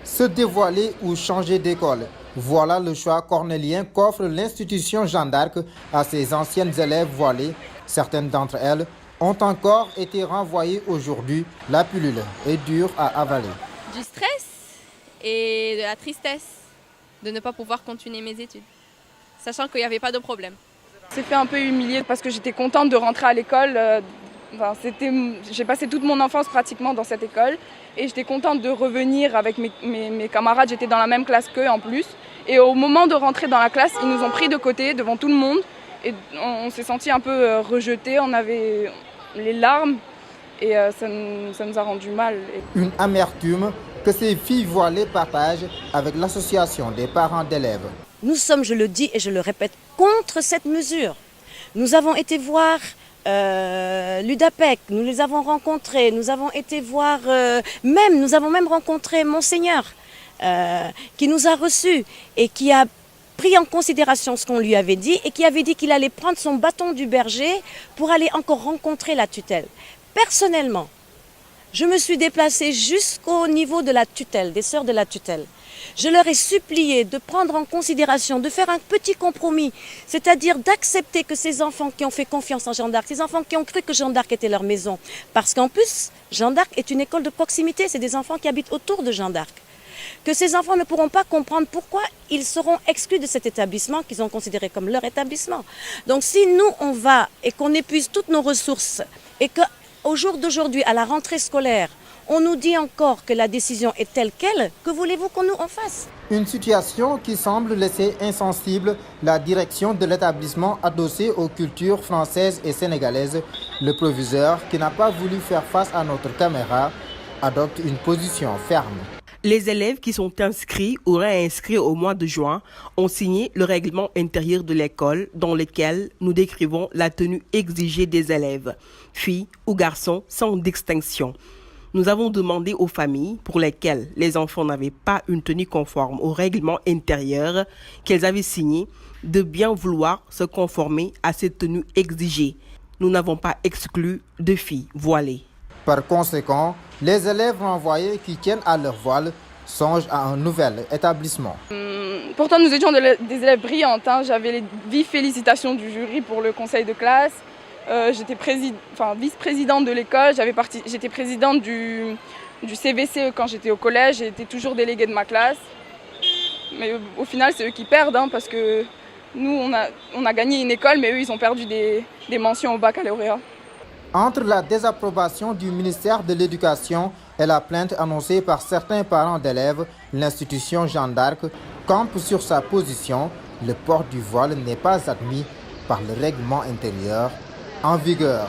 Se dévoiler ou changer d'école, voilà le choix cornélien qu'offre l'institution Jeanne d'Arc à ses anciennes élèves voilées. Certaines d'entre elles ont encore été renvoyées aujourd'hui. La pilule est dure à avaler. Du stress et de la tristesse de ne pas pouvoir continuer mes études, sachant qu'il n'y avait pas de problème. J'ai fait un peu humiliée parce que j'étais contente de rentrer à l'école. J'ai passé toute mon enfance pratiquement dans cette école et j'étais contente de revenir avec mes camarades. J'étais dans la même classe qu'eux en plus. Et au moment de rentrer dans la classe, ils nous ont pris de côté devant tout le monde et on s'est senti un peu rejetés. On avait les larmes et ça nous a rendu mal. Une amertume que ces filles voilées partagent avec l'association des parents d'élèves. Nous sommes, je le dis et je le répète, contre cette mesure. Nous avons été voir l'UDAPEC, nous les avons rencontrés, nous avons été voir, nous avons même rencontré Monseigneur qui nous a reçus et qui a pris en considération ce qu'on lui avait dit et qui avait dit qu'il allait prendre son bâton du berger pour aller encore rencontrer la tutelle. Personnellement, je me suis déplacée jusqu'au niveau de la tutelle, des sœurs de la tutelle. Je leur ai supplié de prendre en considération, de faire un petit compromis, c'est-à-dire d'accepter que ces enfants qui ont fait confiance en Jeanne d'Arc, ces enfants qui ont cru que Jeanne d'Arc était leur maison, parce qu'en plus, Jeanne d'Arc est une école de proximité, c'est des enfants qui habitent autour de Jeanne d'Arc, que ces enfants ne pourront pas comprendre pourquoi ils seront exclus de cet établissement qu'ils ont considéré comme leur établissement. Donc si nous, on va et qu'on épuise toutes nos ressources et qu'au jour d'aujourd'hui, à la rentrée scolaire, on nous dit encore que la décision est telle qu'elle, que voulez-vous qu'on nous en fasse? Une situation qui semble laisser insensible la direction de l'établissement adossé aux cultures françaises et sénégalaises. Le proviseur, qui n'a pas voulu faire face à notre caméra, adopte une position ferme. Les élèves qui sont inscrits ou réinscrits au mois de juin ont signé le règlement intérieur de l'école dans lequel nous décrivons la tenue exigée des élèves, filles ou garçons sans distinction. Nous avons demandé aux familles pour lesquelles les enfants n'avaient pas une tenue conforme au règlement intérieur qu'elles avaient signé de bien vouloir se conformer à cette tenue exigée. Nous n'avons pas exclu de filles voilées. Par conséquent, les élèves renvoyés qui tiennent à leur voile songent à un nouvel établissement. Pourtant, nous étions des élèves brillantes. J'avais les vives félicitations du jury pour le conseil de classe. J'étais vice-présidente de l'école, j'étais présidente du CVCE quand j'étais au collège, j'étais toujours déléguée de ma classe. Mais au final, c'est eux qui perdent parce que nous, on a gagné une école, mais eux, ils ont perdu des mentions au baccalauréat. Entre la désapprobation du ministère de l'Éducation et la plainte annoncée par certains parents d'élèves, l'institution Jeanne d'Arc campe sur sa position. Le port du voile n'est pas admis par le règlement intérieur en vigueur.